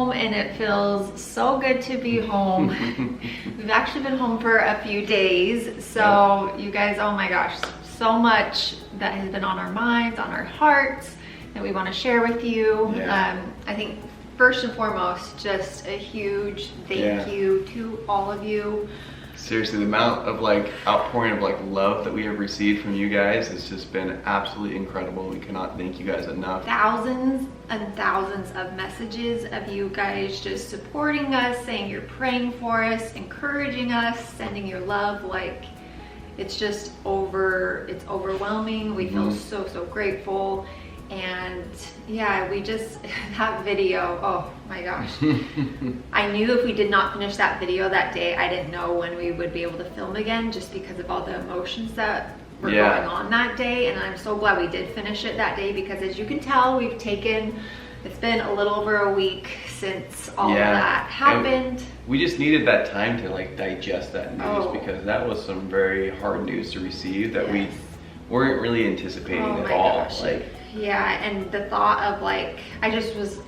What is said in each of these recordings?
home and it feels so good to be home. We've actually been home for a few days, so you guys, oh my gosh, so much that has been on our minds, on our hearts, that we want to share with you. I think first and foremost, just a huge thank you to all of you. Seriously, the amount of like outpouring of like love that we have received from you guys has just been absolutely incredible. We cannot thank you guys enough. Thousands and thousands of messages of you guys just supporting us, saying you're praying for us, encouraging us, sending your love. Like, it's just it's overwhelming. We feel so grateful. And yeah, we just, that video, oh my gosh. I knew if we did not finish that video that day, I didn't know when we would be able to film again, just because of all the emotions that were going on that day. And I'm so glad we did finish it that day, because as you can tell, it's been a little over a week since all of that happened. And we just needed that time to like digest that news, because that was some very hard news to receive that we weren't really anticipating at all. Gosh. Yeah, and the thought of like,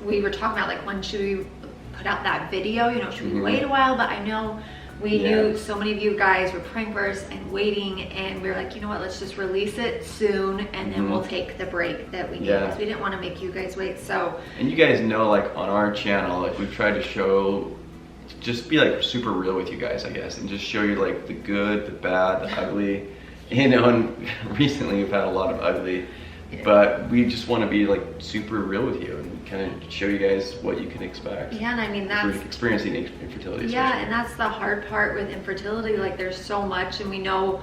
we were talking about like, when should we put out that video? You know, should we wait a while? But I know we knew so many of you guys were praying for us and waiting, and we were like, you know what, let's just release it soon, and then we'll take the break that we need, because we didn't want to make you guys wait. So, and you guys know, like on our channel, like we've tried to just be like super real with you guys, I guess, and just show you like the good, the bad, the ugly. You know, and recently we've had a lot of ugly. But we just want to be like super real with you and kind of show you guys what you can expect. Yeah, and I mean, that's experiencing infertility. Yeah, and that's the hard part with infertility. Like, there's so much, and we know,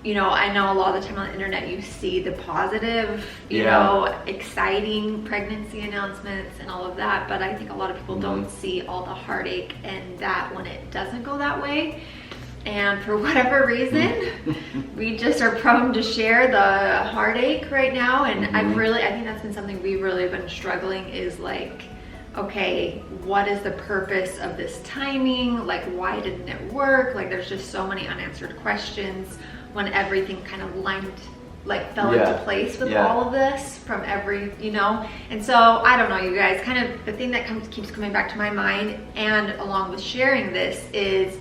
you know, I know a lot of the time on the internet you see the positive, you know, exciting pregnancy announcements and all of that, but I think a lot of people don't see all the heartache and that when it doesn't go that way. And for whatever reason, we just are prone to share the heartache right now. And I think that's been something we've really been struggling, is like, okay, what is the purpose of this timing? Like, why didn't it work? Like, there's just so many unanswered questions when everything kind of fell into place with all of this from every, you know. And so, I don't know, you guys, kind of the thing that keeps coming back to my mind, and along with sharing this, is,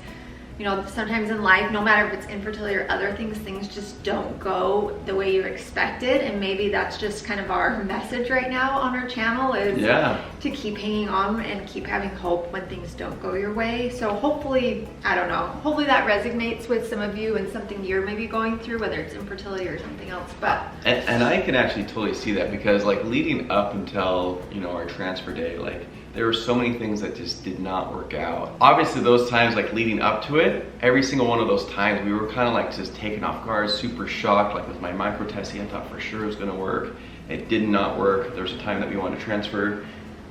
you know, sometimes in life, no matter if it's infertility or other things just don't go the way you expected. And maybe that's just kind of our message right now on our channel, is to keep hanging on and keep having hope when things don't go your way. So hopefully, I don't know, hopefully that resonates with some of you and something you're maybe going through, whether it's infertility or something else. But and I can actually totally see that, because like leading up until, you know, our transfer day, like there were so many things that just did not work out. Obviously those times like leading up to it, every single one of those times we were kind of like just taken off guard, super shocked. Like with my micro testing, I thought for sure it was gonna work. It did not work. There was a time that we wanted to transfer.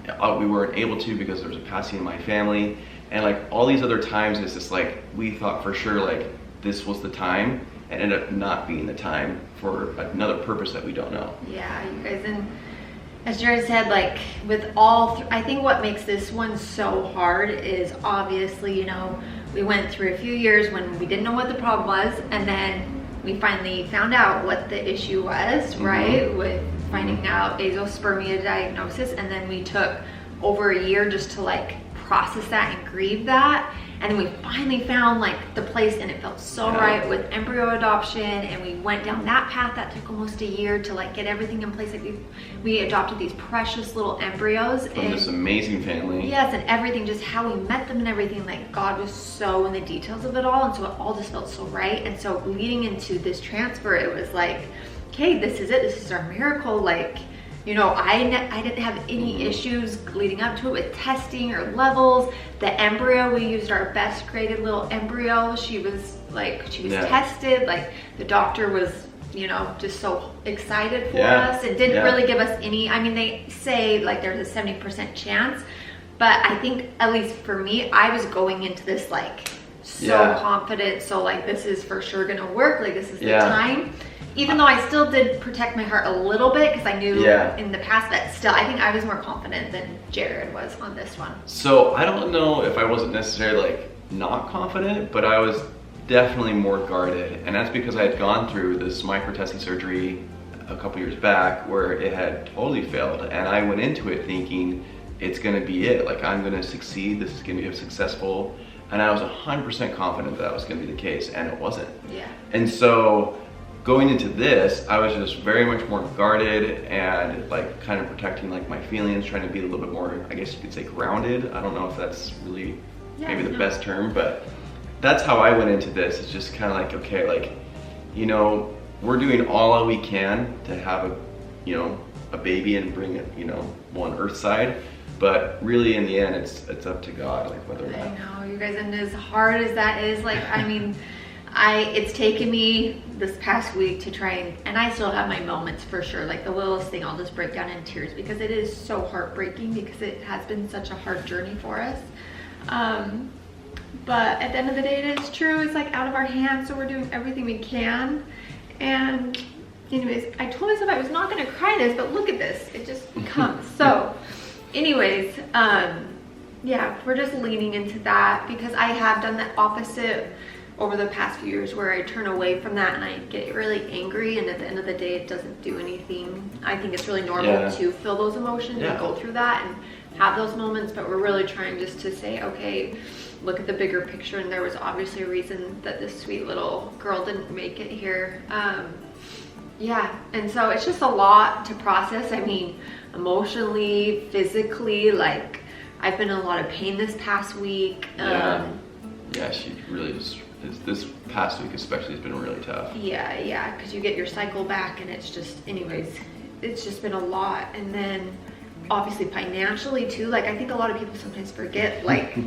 We weren't able to because there was a passing in my family. And like all these other times, it's just like, we thought for sure like this was the time, and ended up not being the time for another purpose that we don't know. Yeah, you guys, and as Jared said, like with all, I think what makes this one so hard is obviously, you know, we went through a few years when we didn't know what the problem was, and then we finally found out what the issue was, right? With finding out azoospermia diagnosis, and then we took over a year just to like process that and grieve that. And then we finally found like the place, and it felt so right with embryo adoption, and we went down that path that took almost a year to like get everything in place. Like we adopted these precious little embryos from this amazing family. Yes, and everything, just how we met them and everything, like God was so in the details of it all, and so it all just felt so right. And so leading into this transfer, it was like, okay, this is it, this is our miracle. Like, you know, I didn't have any issues leading up to it with testing or levels. The embryo, we used our best created little embryo. She was tested. Like the doctor was, you know, just so excited for us. It didn't really give us any, I mean, they say like there's a 70% chance, but I think at least for me, I was going into this like so confident. So like, this is for sure gonna work. Like this is the time. Even though I still did protect my heart a little bit, because I knew in the past, but still, I think I was more confident than Jared was on this one. So I don't know if I wasn't necessarily like not confident, but I was definitely more guarded. And that's because I had gone through this micro-testing surgery a couple years back where it had totally failed. And I went into it thinking it's gonna be it. Like, I'm gonna succeed, this is gonna be successful. And I was 100% confident that was gonna be the case, and it wasn't. Yeah. And so going into this, I was just very much more guarded and like kind of protecting like my feelings, trying to be a little bit more, I guess you could say, grounded. I don't know if that's really maybe the best term, but that's how I went into this. It's just kind of like, okay, like, you know, we're doing all we can to have a, you know, a baby and bring it, you know, one earthside. But really, in the end, it's up to God, like whether or not. I know, you guys, and as hard as that is, like, I mean, it's taken me this past week to try and I still have my moments for sure. Like the littlest thing, I'll just break down in tears because it is so heartbreaking because it has been such a hard journey for us. But at the end of the day, it is true. It's like out of our hands, so we're doing everything we can. And anyways, I told myself I was not gonna cry this, but look at this, it just comes. So anyways, yeah, we're just leaning into that because I have done the opposite over the past few years where I turn away from that and I get really angry, and at the end of the day it doesn't do anything. I think it's really normal to feel those emotions and go through that and have those moments, but we're really trying just to say, okay, look at the bigger picture, and there was obviously a reason that this sweet little girl didn't make it here. Yeah, and so it's just a lot to process. I mean, emotionally, physically, like I've been in a lot of pain this past week. Yeah, she really just, this past week especially has been really tough. Yeah, because you get your cycle back and it's just, anyways, it's just been a lot. And then obviously financially too, like I think a lot of people sometimes forget, like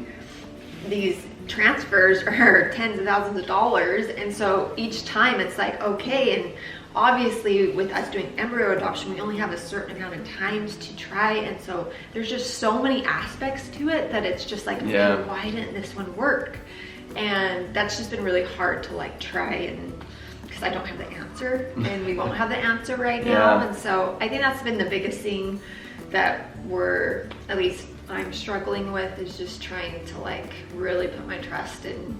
these transfers are tens of thousands of dollars, and so each time it's like, okay, and obviously with us doing embryo adoption, we only have a certain amount of times to try, and so there's just so many aspects to it that it's just like, okay, why didn't this one work? And that's just been really hard to like try, and because I don't have the answer and we won't have the answer right now. And so I think that's been the biggest thing that we're, at least I'm struggling with, is just trying to like really put my trust in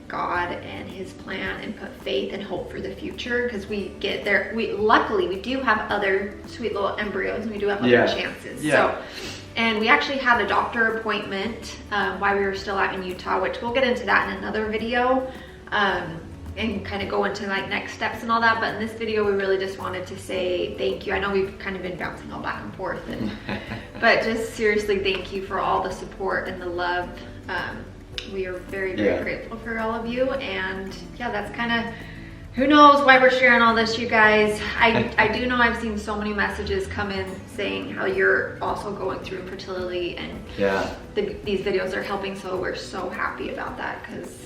God and his plan and put faith and hope for the future, because we get there. Luckily we do have other sweet little embryos and we do have other chances. So, and we actually had a doctor appointment while we were still out in Utah, which we'll get into that in another video, and kind of go into like next steps and all that. But in this video, we really just wanted to say thank you. I know we've kind of been bouncing all back and forth, but just seriously, thank you for all the support and the love. We are very, very grateful for all of you. And yeah, that's kind of, who knows why we're sharing all this, you guys. I do know I've seen so many messages come in saying how you're also going through infertility, and these videos are helping, so we're so happy about that. Because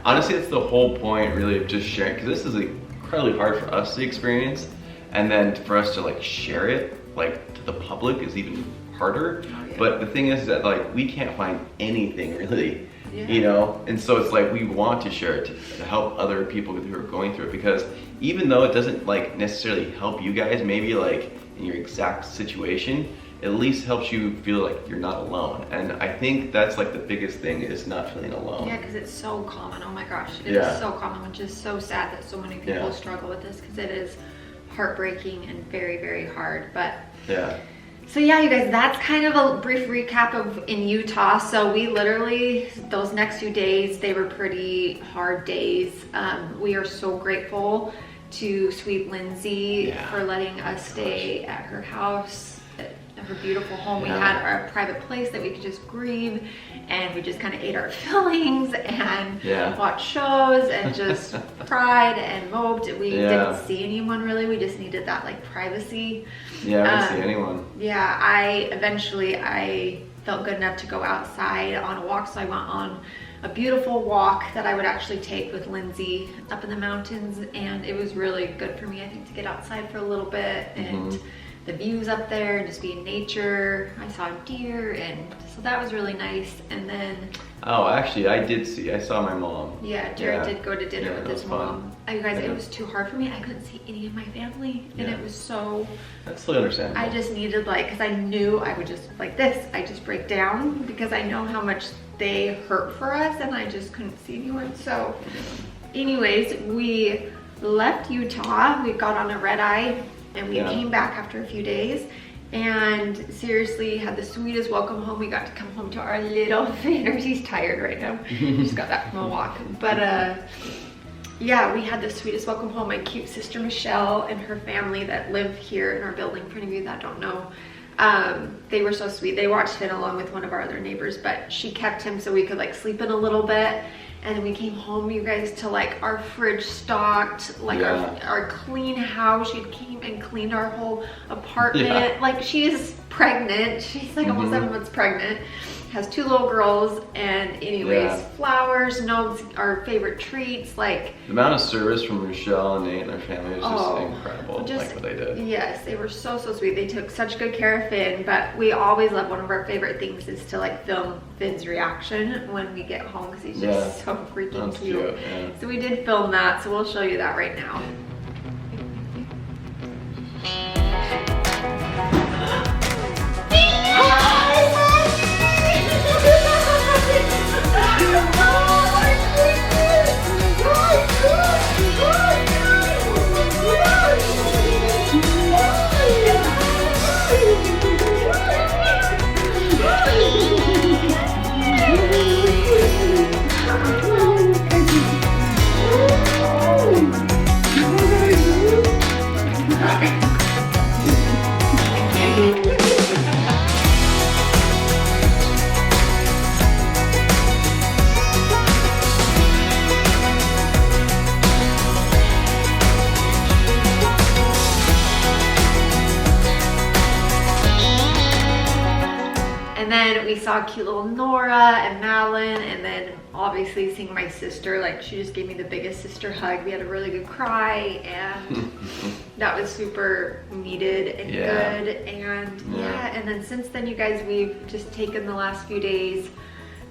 honestly, it's the whole point really of just sharing, because this is incredibly hard for us to experience, and then for us to like share it like to the public is even harder. But the thing is that like we can't find anything really, you know, and so it's like we want to share it to help other people who are going through it, because even though it doesn't like necessarily help you guys, maybe like in your exact situation, at least helps you feel like you're not alone. And I think that's like the biggest thing, is not feeling alone. Yeah, because it's so common. Oh my gosh, it is so common, which is so sad that so many people struggle with this, because it is heartbreaking and very, very hard. But so yeah, you guys, that's kind of a brief recap of in Utah. So we literally, those next few days, they were pretty hard days. We are so grateful to sweet Lindsay for letting us stay at her house, at her beautiful home. We had our private place that we could just grieve, and we just kind of ate our fillings and watched shows and just cried and moped. We didn't see anyone really. We just needed that like privacy. Yeah, I didn't see anyone. Yeah, I felt good enough to go outside on a walk, so I went on a beautiful walk that I would actually take with Lindsay up in the mountains, and it was really good for me, I think, to get outside for a little bit and the views up there and just be in nature. I saw deer, and so that was really nice. And then actually I saw my mom. Jared did go to dinner with his mom. You guys, it was too hard for me. I couldn't see any of my family, and it was so, that's totally understandable. I just needed, like, because I knew I would just like this, I just break down, because I know how much they hurt for us, and I just couldn't see anyone. So anyways, we left Utah, we got on a red eye, and we came back after a few days, And seriously, had the sweetest welcome home. We got to come home to our little Vader. He's tired right now. Just got back from a walk. But yeah, we had the sweetest welcome home. My cute sister Michelle and her family that live here in our building, for any of you that don't know. They were so sweet. They watched Finn along with one of our other neighbors, but she kept him so we could like sleep in a little bit. And then we came home, you guys, to like our fridge stocked, like our clean house. She came and cleaned our whole apartment. Yeah. Like she is pregnant. She's like almost 7 months pregnant. Has 2 little girls, and anyways, flowers, notes, our favorite treats, like the amount of service from Michelle and Nate and their family was just incredible. Like what they did. Yes, they were so sweet. They took such good care of Finn, but we always love, one of our favorite things is to like film Finn's reaction when we get home because he's just so freaking cute. Yeah. So we did film that, so we'll show you that right now. And then we saw cute little Nora and Madeline, and then obviously seeing my sister, like she just gave me the biggest sister hug. We had a really good cry, and that was super needed and good. And and then since then, you guys, we've just taken the last few days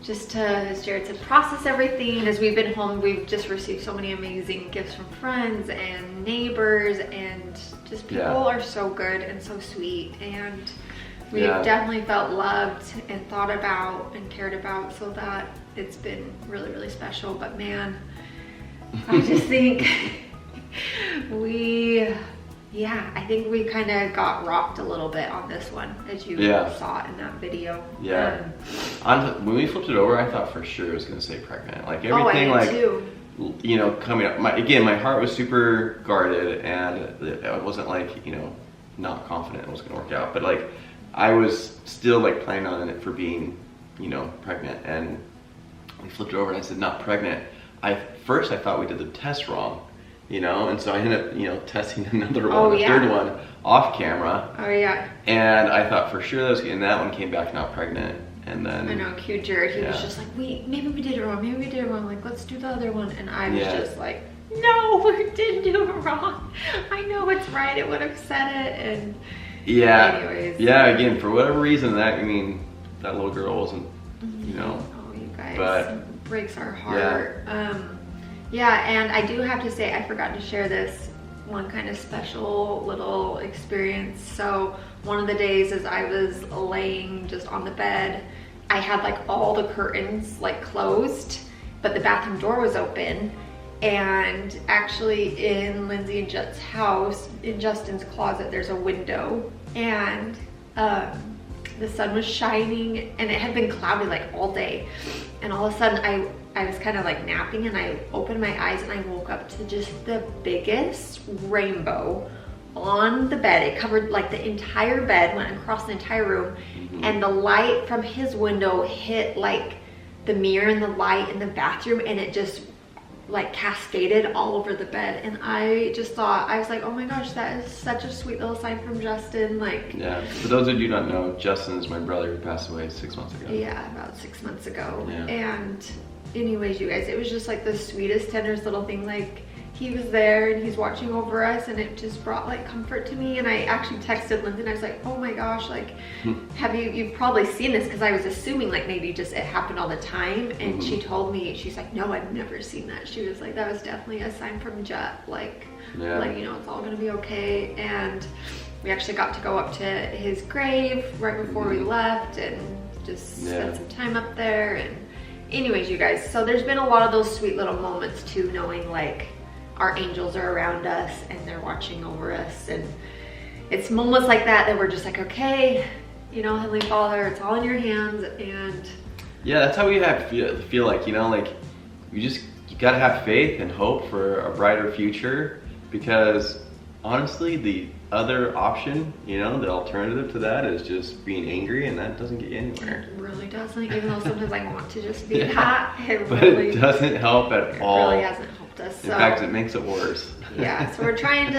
just to, as Jared said, process everything. As we've been home, we've just received so many amazing gifts from friends and neighbors, and just people are so good and so sweet. And we've definitely felt loved and thought about and cared about, so that it's been really, really special. But man, I just think I think we kind of got rocked a little bit on this one, as you saw in that video. When we flipped it over, I thought for sure it was going to say pregnant. Like everything, I did too. You know, coming up. My heart was super guarded, and I wasn't like, you know, not confident it was going to work out. But like, I was still like planning on it for being, you know, pregnant. And we flipped it over, and I said not pregnant. First I thought we did the test wrong, you know, and so I ended up, you know, testing another one, the third one, off camera. And I thought for sure that was, and that one came back not pregnant. And then I know, cute Jared, he was just like, wait, maybe we did it wrong, maybe we did it wrong, like let's do the other one. And I was just like, no, we didn't do it wrong. I know it's right, it would have said it. And anyways. Again, for whatever reason, that little girl wasn't, you know. Oh, you guys, but it breaks our heart. And I do have to say, I forgot to share this one kind of special little experience. So one of the days as I was laying just on the bed, I had like all the curtains like closed, but the bathroom door was open. And actually in Lindsay and Jet's house, in Justin's closet, there's a window, and the sun was shining, and it had been cloudy like all day. And all of a sudden I was kind of like napping, and I opened my eyes and I woke up to just the biggest rainbow on the bed. It covered like the entire bed, went across the entire room, and the light from his window hit like the mirror and the light in the bathroom, and it just like cascaded all over the bed. And I just thought, I was like, oh my gosh, that is such a sweet little sign from Justin. Like, for those of you who don't know, Justin is my brother who passed away 6 months ago. About 6 months ago. And anyways, you guys, it was just like the sweetest, tenderest little thing. Like, he was there and he's watching over us, and it just brought like comfort to me. And I actually texted Lindsay and I was like, oh my gosh, like, you've probably seen this, because I was assuming like maybe just it happened all the time. And she told me, she's like, no, I've never seen that. She was like, that was definitely a sign from Jet, like, you know, it's all gonna be okay. And we actually got to go up to his grave right before we left and just spend some time up there. And anyways, you guys, so there's been a lot of those sweet little moments too, knowing like our angels are around us and they're watching over us. And it's moments like that we're just like, okay, you know, Heavenly Father, it's all in your hands. And yeah, that's how we have feel like, you know, like you gotta have faith and hope for a brighter future, because honestly, the other option, you know, the alternative to that is just being angry, and that doesn't get you anywhere. It really doesn't, even though sometimes I want to just be Yeah, that. But it doesn't help at all. It really hasn't helped us. In fact, it makes it worse. Yeah, so we're trying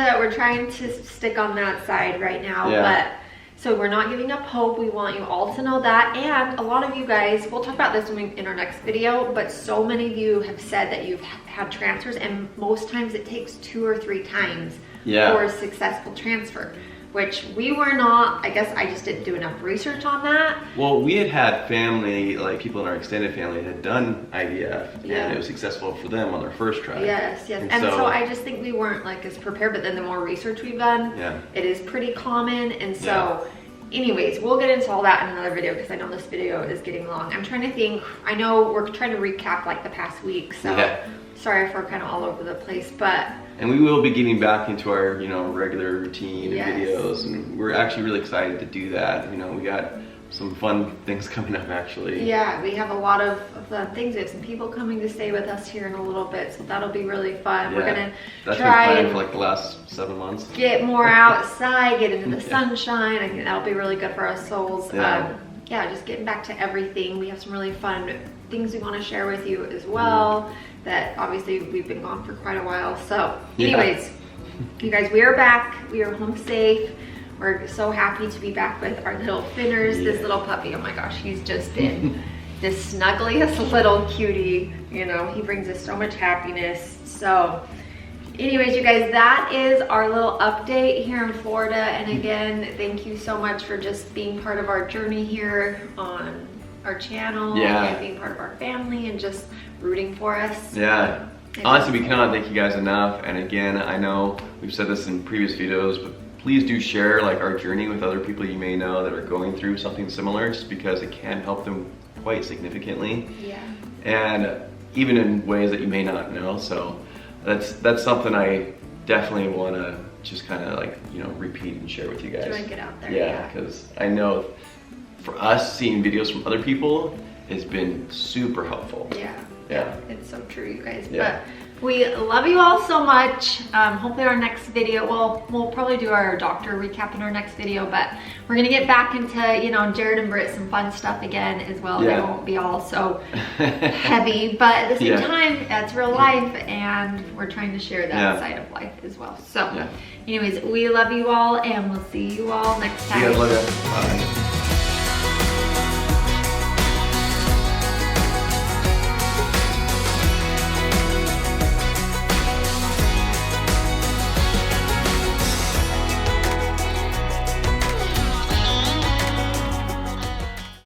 to stick on that side right now. Yeah. But so we're not giving up hope. We want you all to know that. And a lot of you guys, we'll talk about this in our next video, but so many of you have said that you've had transfers, and most times it takes 2 or 3 times for a successful transfer, which we were not. I guess I just didn't do enough research on that. Well, we had family, like people in our extended family had done IVF, and it was successful for them on their first try. Yes. And so I just think we weren't like as prepared, but then the more research we've done, it is pretty common. And so anyways, we'll get into all that in another video, because I know this video is getting long. I'm trying to think, I know we're trying to recap like the past week, so sorry if we're kind of all over the place, but. And we will be getting back into our, you know, regular routine and videos, and we're actually really excited to do that. You know, we got some fun things coming up actually. Yeah, we have a lot of things. We have some people coming to stay with us here in a little bit, so that'll be really fun. Yeah. We're gonna That's try been planned and for like the last 7 months. Get more outside, get into the sunshine. I think that'll be really good for our souls. Yeah, just getting back to everything. We have some really fun things we want to share with you as well. That obviously we've been gone for quite a while. So anyways, you guys, we are back. We are home safe. We're so happy to be back with our little Finners. This little puppy, oh my gosh, he's just been the snuggliest little cutie. You know, he brings us so much happiness. So anyways, you guys, that is our little update here in Florida. And again, thank you so much for just being part of our journey here on our channel and being part of our family and just rooting for us. Yeah. Honestly, we cannot thank you guys enough. And again, I know we've said this in previous videos, but please do share like our journey with other people you may know that are going through something similar, just because it can help them quite significantly. Yeah. And even in ways that you may not know. So that's something I definitely want to just kind of like, you know, repeat and share with you guys. Try and get out there. Yeah, because I know for us, seeing videos from other people has been super helpful. Yeah, it's so true, you guys. But we love you all so much. Hopefully our next video, we'll probably do our doctor recap in our next video, but we're gonna get back into, you know, Jared and Britt, some fun stuff again as well. They won't be all so heavy, but at the same time, it's real life, and we're trying to share that side of life as well. So anyways, we love you all, and we'll see you all next time. You guys love you. Bye.